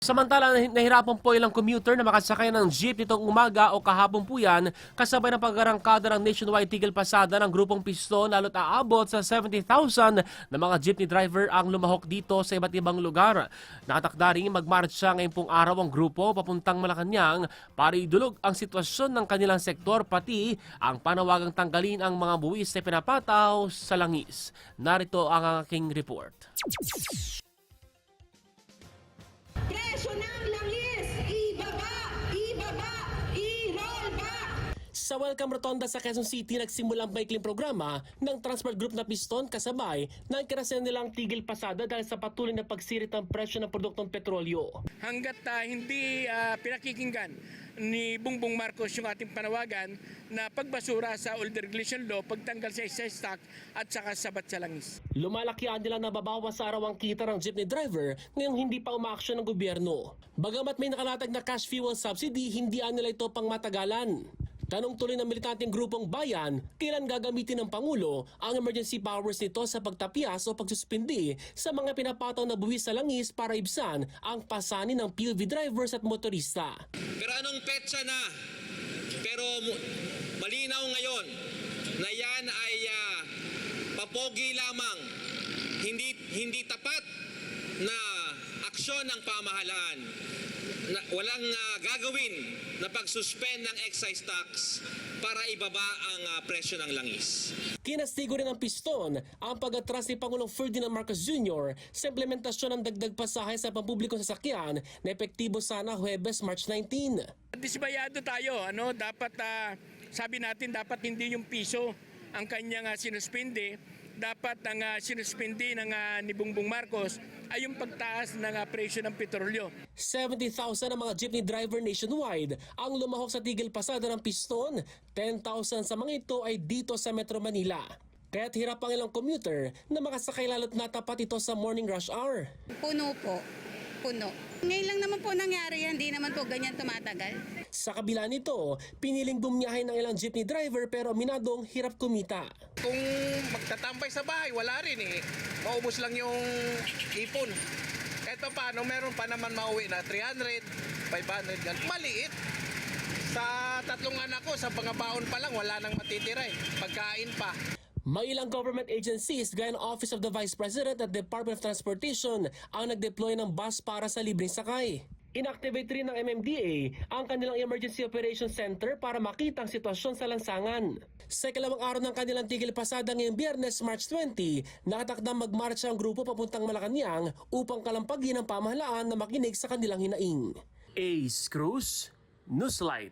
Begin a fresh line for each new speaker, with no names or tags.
Samantala, nahirapan po ilang commuter na makasakay ng jeep nitong umaga o kahapon po yan kasabay ng pag-arangkada ng nationwide tigil pasada ng grupong Piston lalo't aabot sa 70,000 na mga jeepney driver ang lumahok dito sa iba't ibang lugar. Nakatakda rin magmarsya ngayong pong araw ang grupo papuntang Malacanang para idulog ang sitwasyon ng kanilang sektor pati ang panawagang tanggalin ang mga buwis na pinapataw sa langis. Narito ang aking report.
Presyo ng langis! Ibaba! Ibaba! I-roll back!
Sa Welcome Rotonda sa Quezon City, nagsimulang maikling programa ng Transport Group na Piston kasabay ng ikarasan nilang tigil pasada dahil sa patuloy na pagsirit ng presyo ng produktong petrolyo.
Hanggat hindi pinakikinggan ni Bongbong Marcos yung ating panawagan na pagbasura sa Old Regulation Law, pagtanggal sa excise tax at saka sabat sa langis.
Lumalaki ang nila nababawas sa araw ang kita ng jeepney driver ngayong hindi pa umaaksyon ng gobyerno. Bagamat may nakalatag na cash fuel subsidy, hindi nila ito pang matagalan. Tanong tuloy ng militanteng grupong Bayan, kailan gagamitin ng Pangulo ang emergency powers nito sa pagtapyas o pagsuspindi sa mga pinapataw na buwis sa langis para ibsan ang pasanin ng PUV drivers at motorista.
Pero anong petsa na? Pero malinaw ngayon na yan ay papogi lamang, hindi tapat na aksyon ng pamahalaan. Walang gagawin na pag-suspend ng excise tax para ibaba ang presyo ng langis.
Kinastigo rin ng Piston ang pag-atras ni Pangulong Ferdinand Marcos Jr. sa implementasyon ng dagdag pasahe sa pampublikong sasakyan na epektibo sana Huwebes, March 19.
Disbayado tayo, dapat sabi natin dapat hindi yung piso ang kanyang sinuspindi, dapat ang sinuspindi ng ni Bongbong Marcos ay yung pagtaas ng presyo ng petrolyo.
70,000 ang mga jeepney driver nationwide ang lumahok sa tigil pasada ng Piston. 10,000 sa mga ito ay dito sa Metro Manila. Kaya't hirap ang ilang commuter na makasakay lalo't natapat ito sa morning rush hour.
Puno po. Puno. Ngayon lang naman po nangyari yan, hindi naman po ganyan tumatagal.
Sa kabila nito, piniling bumiyahe ng ilang jeepney driver pero minadong hirap kumita.
Kung magtatambay sa bahay, wala rin eh. Maubos lang yung ipon. Kahit paano, meron pa naman mauwi na 300, 500, gan. Maliit. Sa tatlong anak ko, sa pangabaon pa lang, wala nang matitira eh. Pagkain pa.
May ilang government agencies gaya ng Office of the Vice President at Department of Transportation ang nag-deploy ng bus para sa libreng sakay. Inactivate rin ng MMDA ang kanilang Emergency Operations Center para makita ang sitwasyon sa lansangan. Sa ikalawang araw ng kanilang tigil pasada ngayong Biyernes, March 20, nakatakdang magmarcha ang grupo papuntang Malacanang upang kalampagin ang pamahalaan na makinig sa kanilang hinaing. Ace Cruz, Newslight.